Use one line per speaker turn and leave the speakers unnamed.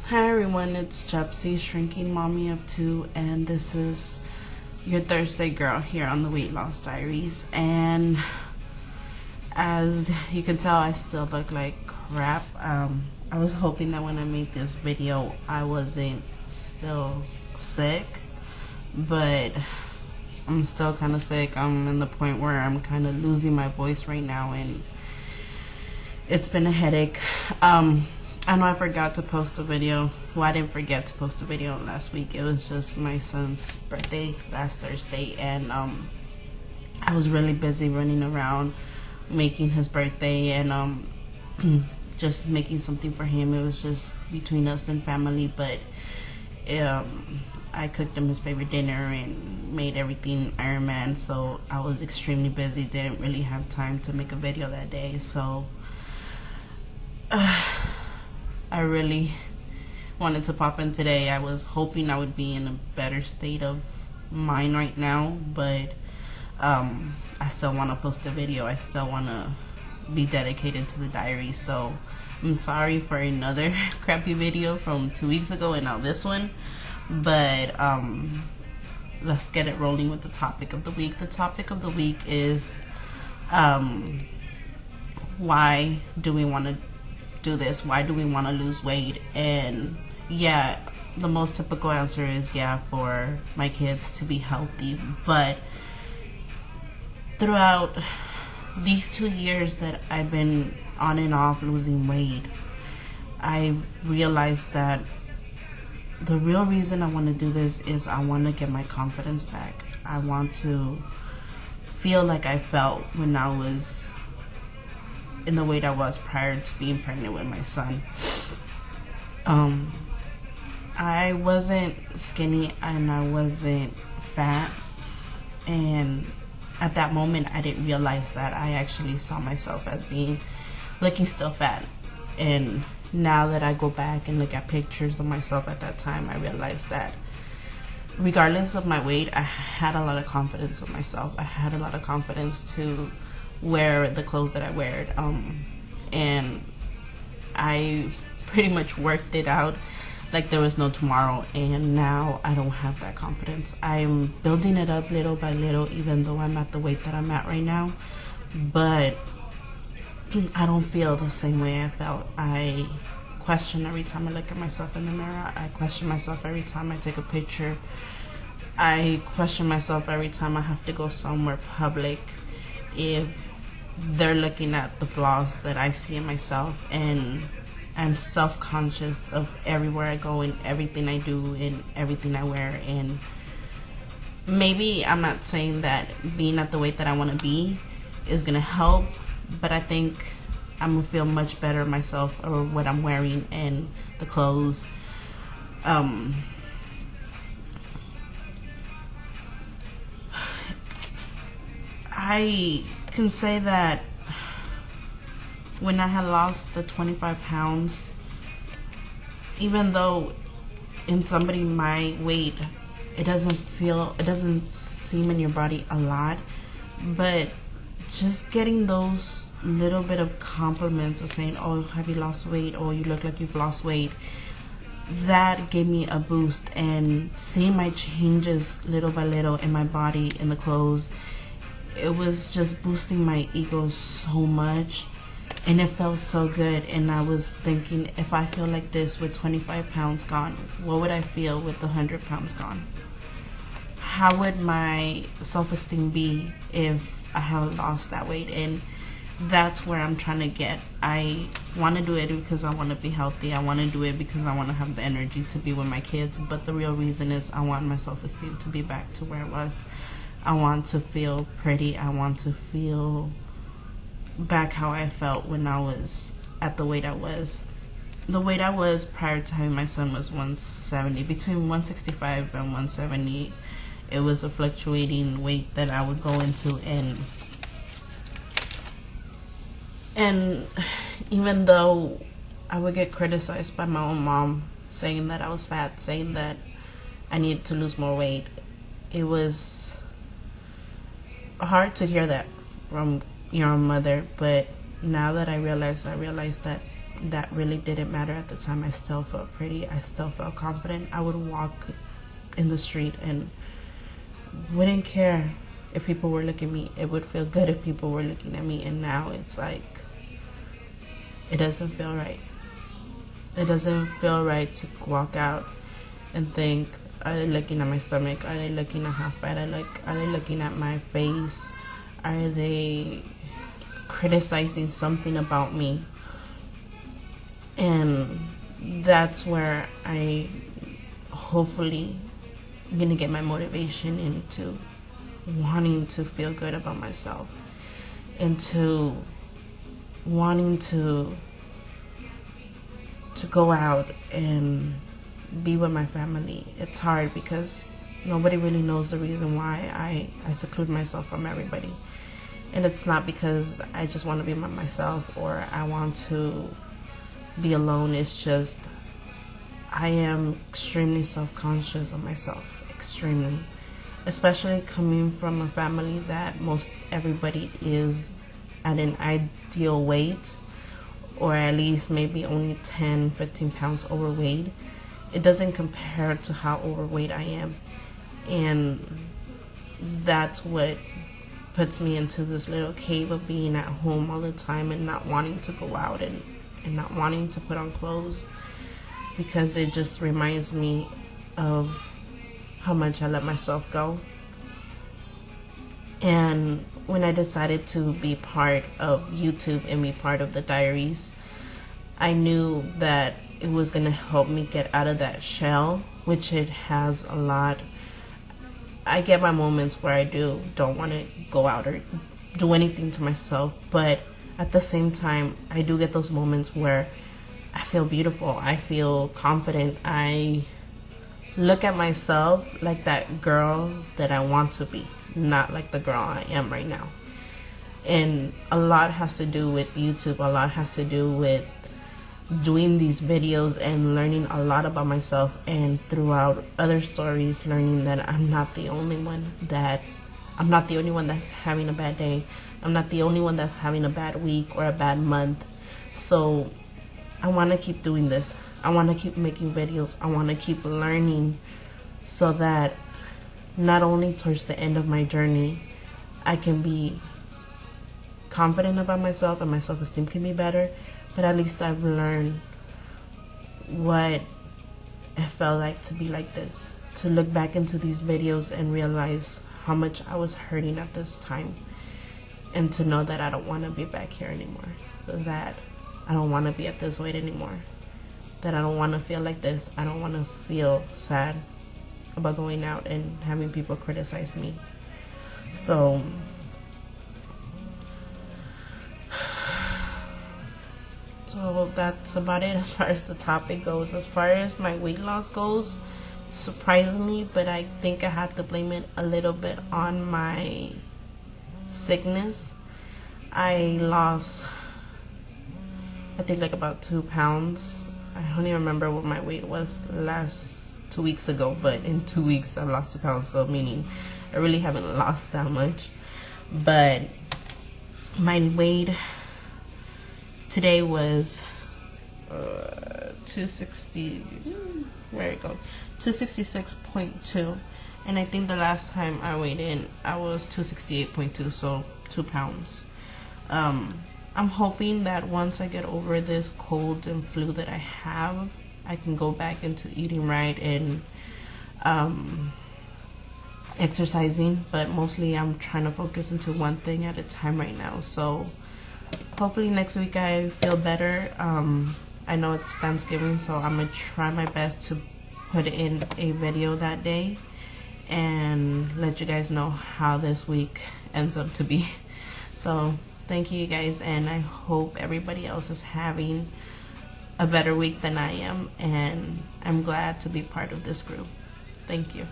Hi everyone, it's Jepsy, shrinking mommy of two, and this is your Thursday girl here on the Weight Loss Diaries. And as you can tell, I still look like crap. I was hoping that when I made this video, I wasn't still sick, but I'm still kind of sick. I'm in the point where I'm kind of losing my voice right now, and it's been a headache. I know I forgot to post a video. Well, I didn't forget to post a video last week. It was just my son's birthday last Thursday, and I was really busy running around making his birthday and just making something for him. It was just between us and family, but I cooked him his favorite dinner and made everything Iron Man, so I was extremely busy. Didn't really have time to make a video that day, so I really wanted to pop in today. I was hoping I would be in a better state of mind right now, but I still want to post a video. I still want to be dedicated to the diary. So I'm sorry for another crappy video from 2 weeks ago and now this one, but let's get it rolling with the topic of the week. The topic of the week is why do we want to do this? Why do we want to lose weight? And yeah, the most typical answer is for my kids to be healthy. But throughout these 2 years that I've been on and off losing weight, I realized that the real reason I want to do this is I want to get my confidence back. I want to feel like I felt when I was in the weight I was prior to being pregnant with my son. I wasn't skinny and I wasn't fat, and at that moment I didn't realize that. I actually saw myself as being looking still fat, and now that I go back and look at pictures of myself at that time, I realized that regardless of my weight, I had a lot of confidence in myself. I had a lot of confidence to wear the clothes that I wear, and I pretty much worked it out like there was no tomorrow, and now I don't have that confidence. I'm building it up little by little, even though I'm at the weight that I'm at right now, but I don't feel the same way I felt. I question every time I look at myself in the mirror. I question myself every time I take a picture. I question myself every time I have to go somewhere public, if they're looking at the flaws that I see in myself, and I'm self-conscious of everywhere I go and everything I do and everything I wear. And maybe I'm not saying that being at the weight that I want to be is gonna help, but I think I'm gonna feel much better myself or what I'm wearing and the clothes. I can say that when I had lost the 25 pounds, even though in somebody my weight it doesn't seem in your body a lot, but just getting those little bit of compliments of saying, oh, have you lost weight, or you look like you've lost weight, that gave me a boost. And seeing my changes little by little in my body, in the clothes, it was just boosting my ego so much, and it felt so good. And I was thinking, if I feel like this with 25 pounds gone, what would I feel with the 100 pounds gone? How would my self-esteem be if I had lost that weight? And that's where I'm trying to get. I want to do it because I want to be healthy. I want to do it because I want to have the energy to be with my kids, but the real reason is I want my self-esteem to be back to where it was. I want to feel pretty. I want to feel back how I felt when I was at the weight I was. The weight I was prior to having my son was 170, between 165 and 170. It was a fluctuating weight that I would go into, and even though I would get criticized by my own mom, saying that I was fat, saying that I needed to lose more weight, it was hard to hear that from your own mother. But now that I realized that that really didn't matter at the time. I still felt pretty. I still felt confident. I would walk in the street and wouldn't care if people were looking at me. It would feel good if people were looking at me. And now it's like, it doesn't feel right. It doesn't feel right to walk out and think, are they looking at my stomach? Are they looking at how fat I look? Are they looking at my face? Are they criticizing something about me? And that's where I hopefully I'm gonna get my motivation into wanting to feel good about myself, into wanting to go out and be with my family. It's hard because nobody really knows the reason why I seclude myself from everybody. And it's not because I just want to be by myself or I want to be alone. It's just I am extremely self-conscious of myself, extremely. Especially coming from a family that most everybody is at an ideal weight, or at least maybe only 10-15 pounds overweight. It doesn't compare to how overweight I am. And that's what puts me into this little cave of being at home all the time and not wanting to go out and not wanting to put on clothes, because it just reminds me of how much I let myself go. And when I decided to be part of YouTube and be part of the Diaries, I knew that it was going to help me get out of that shell, which it has a lot. I get my moments where I don't want to go out or do anything to myself, but at the same time, I do get those moments where I feel beautiful, I feel confident, I look at myself like that girl that I want to be, not like the girl I am right now. And a lot has to do with YouTube, a lot has to do with doing these videos and learning a lot about myself, and throughout other stories learning that I'm not the only one that's having a bad day. I'm not the only one that's having a bad week or a bad month. So I want to keep doing this. I want to keep making videos. I want to keep learning so that not only towards the end of my journey I can be confident about myself and my self-esteem can be better, but at least I've learned what it felt like to be like this, to look back into these videos and realize how much I was hurting at this time, and to know that I don't want to be back here anymore, that I don't want to be at this weight anymore, that I don't want to feel like this. I don't want to feel sad about going out and having people criticize me. So that's about it as far as the topic goes. As far as my weight loss goes, surprisingly, but I think I have to blame it a little bit on my sickness. I lost, I think, like about 2 pounds. I don't even remember what my weight was last 2 weeks ago, but in 2 weeks I lost 2 pounds, so meaning I really haven't lost that much. But my weight today was 266.2, and I think the last time I weighed in I was 268.2, so 2 pounds. I'm hoping that once I get over this cold and flu that I have, I can go back into eating right and exercising, but mostly I'm trying to focus into one thing at a time right now. So hopefully next week I feel better. I know it's Thanksgiving, so I'm going to try my best to put in a video that day and let you guys know how this week ends up to be. So thank you guys, and I hope everybody else is having a better week than I am, and I'm glad to be part of this group. Thank you.